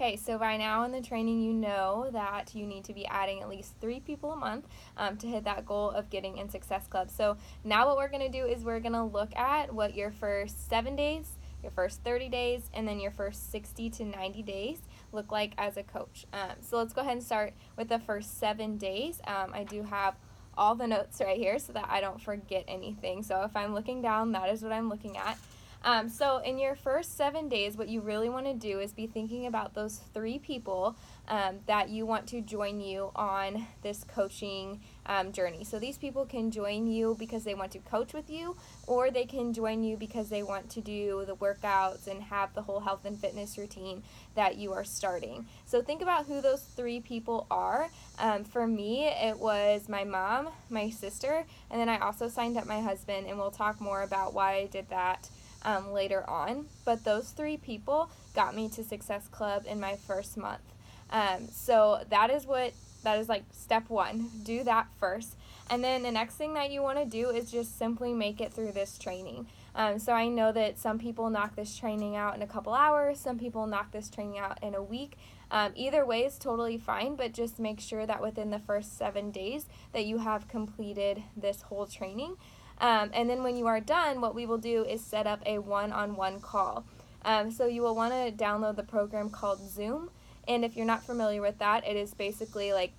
Okay, so by now in the training, you know that you need to be adding at least 3 people a month to hit that goal of getting in Success Club. So now what we're going to do is we're going to look at what your first 7 days, your first 30 days, and then your first 60 to 90 days look like as a coach. So let's go ahead and start with the first 7 days. I do have all the notes right here so that I don't forget anything. So if I'm looking down, that is what I'm looking at. So in your first 7 days, what you really want to do is be thinking about those 3 people that you want to join you on this coaching journey. So these people can join you because they want to coach with you, or they can join you because they want to do the workouts and have the whole health and fitness routine that you are starting. So think about who those 3 people are. For me, it was my mom, my sister, and then I also signed up my husband, and we'll talk more about why I did that later on. But those 3 people got me to Success Club in my first month. So that is like step 1. Do that first. And then the next thing that you want to do is just simply make it through this training. So I know that some people knock this training out in a couple hours. Some people knock this training out in a week. Either way is totally fine, but just make sure that within the first 7 days that you have completed this whole training. And then when you are done, what we will do is set up a one-on-one call. So you will want to download the program called Zoom. And if you're not familiar with that, it is basically like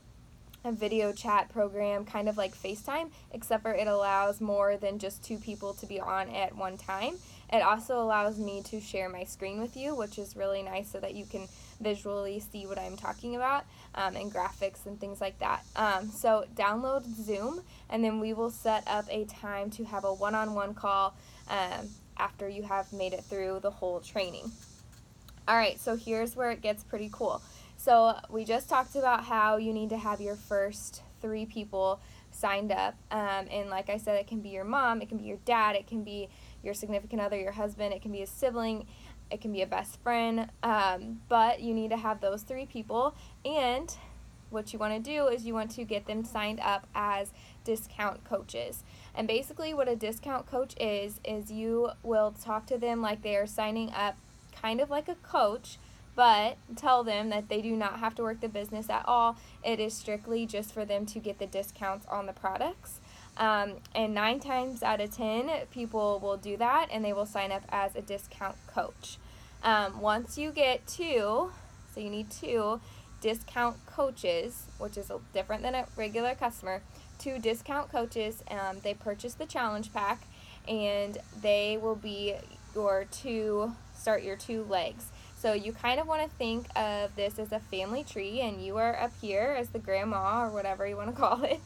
a video chat program, kind of like FaceTime, except for it allows more than just 2 people to be on at one time. It also allows me to share my screen with you, which is really nice so that you can visually see what I'm talking about, and graphics and things like that. So download Zoom, and then we will set up a time to have a one-on-one call after you have made it through the whole training. All right, so here's where it gets pretty cool. So we just talked about how you need to have your first 3 people signed up, and like I said, it can be your mom, it can be your dad, it can be your significant other, your husband, it can be a sibling, it can be a best friend, but you need to have those 3 people. And what you want to do is you want to get them signed up as discount coaches. And basically what a discount coach is you will talk to them like they are signing up kind of like a coach, but tell them that they do not have to work the business at all. It is strictly just for them to get the discounts on the products. And 9 times out of 10, people will do that, and they will sign up as a discount coach. Once you get 2, so you need 2 discount coaches, which is different than a regular customer, 2 discount coaches, they purchase the challenge pack, and they will be your 2 legs. So you kind of want to think of this as a family tree, and you are up here as the grandma or whatever you want to call it.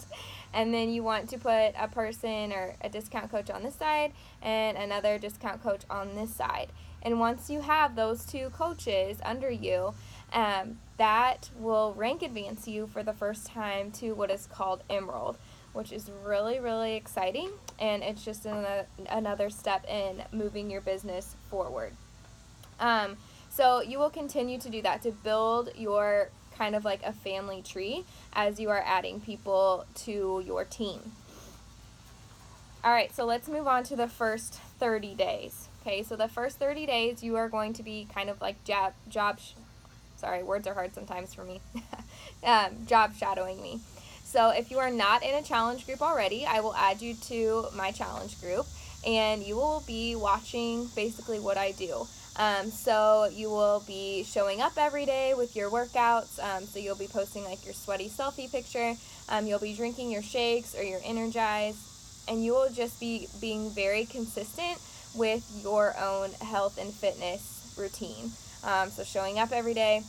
And then you want to put a person or a discount coach on this side and another discount coach on this side. And once you have those 2 coaches under you, that will rank advance you for the first time to what is called Emerald, which is really, really exciting. And it's just another step in moving your business forward. So you will continue to do that to build your kind of like a family tree as you are adding people to your team. All right, so let's move on to the first 30 days. Okay, so the first 30 days you are going to be kind of like words are hard sometimes for me, job shadowing me. So if you are not in a challenge group already, I will add you to my challenge group, and you will be watching basically what I do. So you will be showing up every day with your workouts. So you'll be posting like your sweaty selfie picture. You'll be drinking your shakes or your Energize, and you will just be being very consistent with your own health and fitness routine. So showing up every day,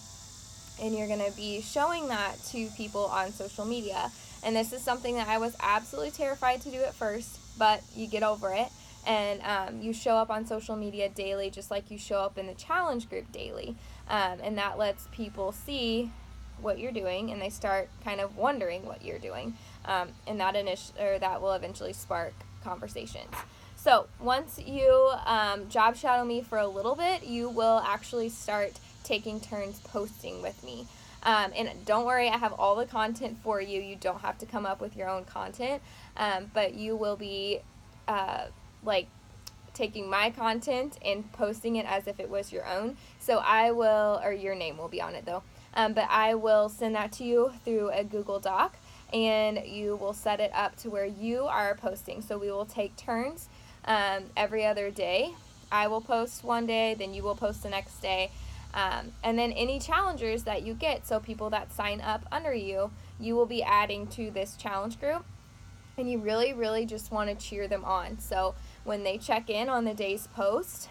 and you're going to be showing that to people on social media. And this is something that I was absolutely terrified to do at first, but you get over it. And you show up on social media daily just like you show up in the challenge group daily. And that lets people see what you're doing, and they start kind of wondering what you're doing. And that will eventually spark conversations. So once you job shadow me for a little bit, you will actually start taking turns posting with me. And don't worry, I have all the content for you. You don't have to come up with your own content, but you will be taking my content and posting it as if it was your own. So I will, or your name will be on it though, but I will send that to you through a Google Doc, and you will set it up to where you are posting. So we will take turns every other day. I will post one day, then you will post the next day. And then any challengers that you get, so people that sign up under you, you will be adding to this challenge group. And you really, really just want to cheer them on. So when they check in on the day's post,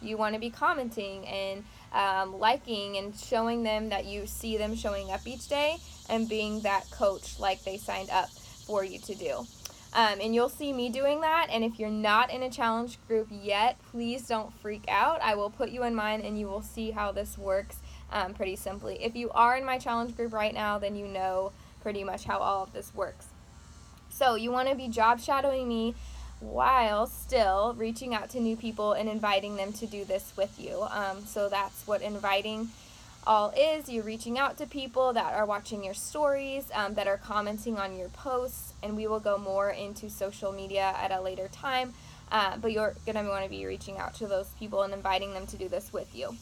you want to be commenting and liking and showing them that you see them showing up each day and being that coach like they signed up for you to do. And you'll see me doing that. And if you're not in a challenge group yet, please don't freak out. I will put you in mine and you will see how this works pretty simply. If you are in my challenge group right now, then you know pretty much how all of this works. So you want to be job shadowing me while still reaching out to new people and inviting them to do this with you. So that's what inviting all is. You're reaching out to people that are watching your stories, that are commenting on your posts, and we will go more into social media at a later time. But you're going to want to be reaching out to those people and inviting them to do this with you.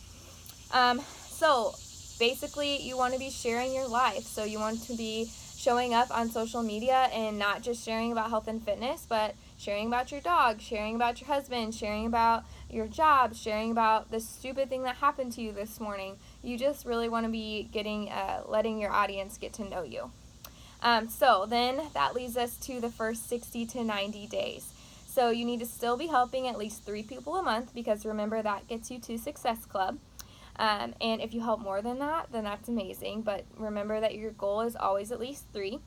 So basically, you want to be sharing your life. So you want to be showing up on social media and not just sharing about health and fitness, but sharing about your dog, sharing about your husband, sharing about your job, sharing about the stupid thing that happened to you this morning. You just really want to be letting your audience get to know you. So then that leads us to the first 60 to 90 days. So you need to still be helping at least 3 people a month, because remember, that gets you to Success Club. And if you help more than that, then that's amazing. But remember that your goal is always at least 3.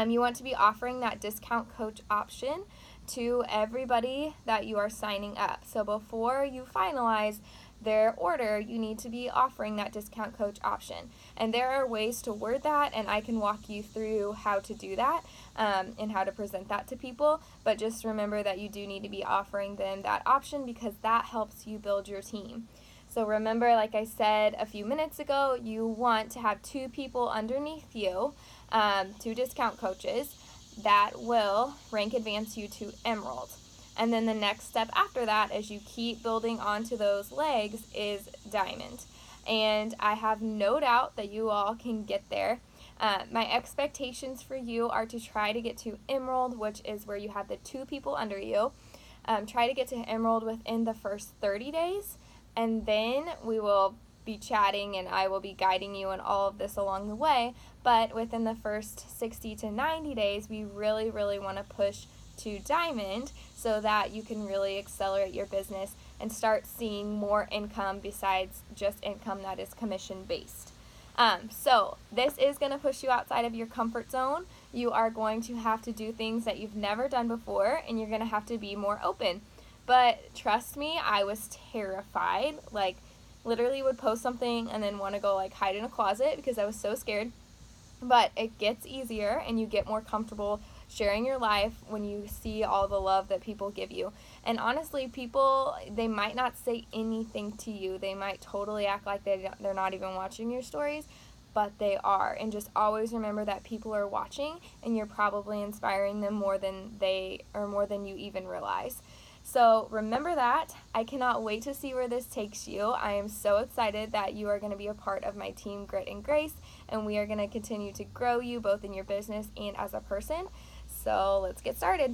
You want to be offering that discount coach option to everybody that you are signing up. So before you finalize their order, you need to be offering that discount coach option. And there are ways to word that, and I can walk you through how to do that and how to present that to people. But just remember that you do need to be offering them that option, because that helps you build your team. So remember, like I said a few minutes ago, you want to have 2 people underneath you, 2 discount coaches that will rank advance you to Emerald. And then the next step after that, as you keep building onto those legs, is Diamond. And I have no doubt that you all can get there. My expectations for you are to try to get to Emerald, which is where you have the 2 people under you. Try to get to Emerald within the first 30 days. And then we will be chatting and I will be guiding you in all of this along the way. But within the first 60 to 90 days, we really, really want to push to Diamond so that you can really accelerate your business and start seeing more income besides just income that is commission based. So this is going to push you outside of your comfort zone. You are going to have to do things that you've never done before, and you're going to have to be more open. But trust me, I was terrified. Like, literally would post something and then want to go like hide in a closet because I was so scared. But it gets easier and you get more comfortable sharing your life when you see all the love that people give you. And honestly, people, they might not say anything to you. They might totally act like they're not even watching your stories, but they are. And just always remember that people are watching, and you're probably inspiring them more than you even realize. So remember that. I cannot wait to see where this takes you. I am so excited that you are going to be a part of my team, Grit and Grace, and we are going to continue to grow you both in your business and as a person. So let's get started.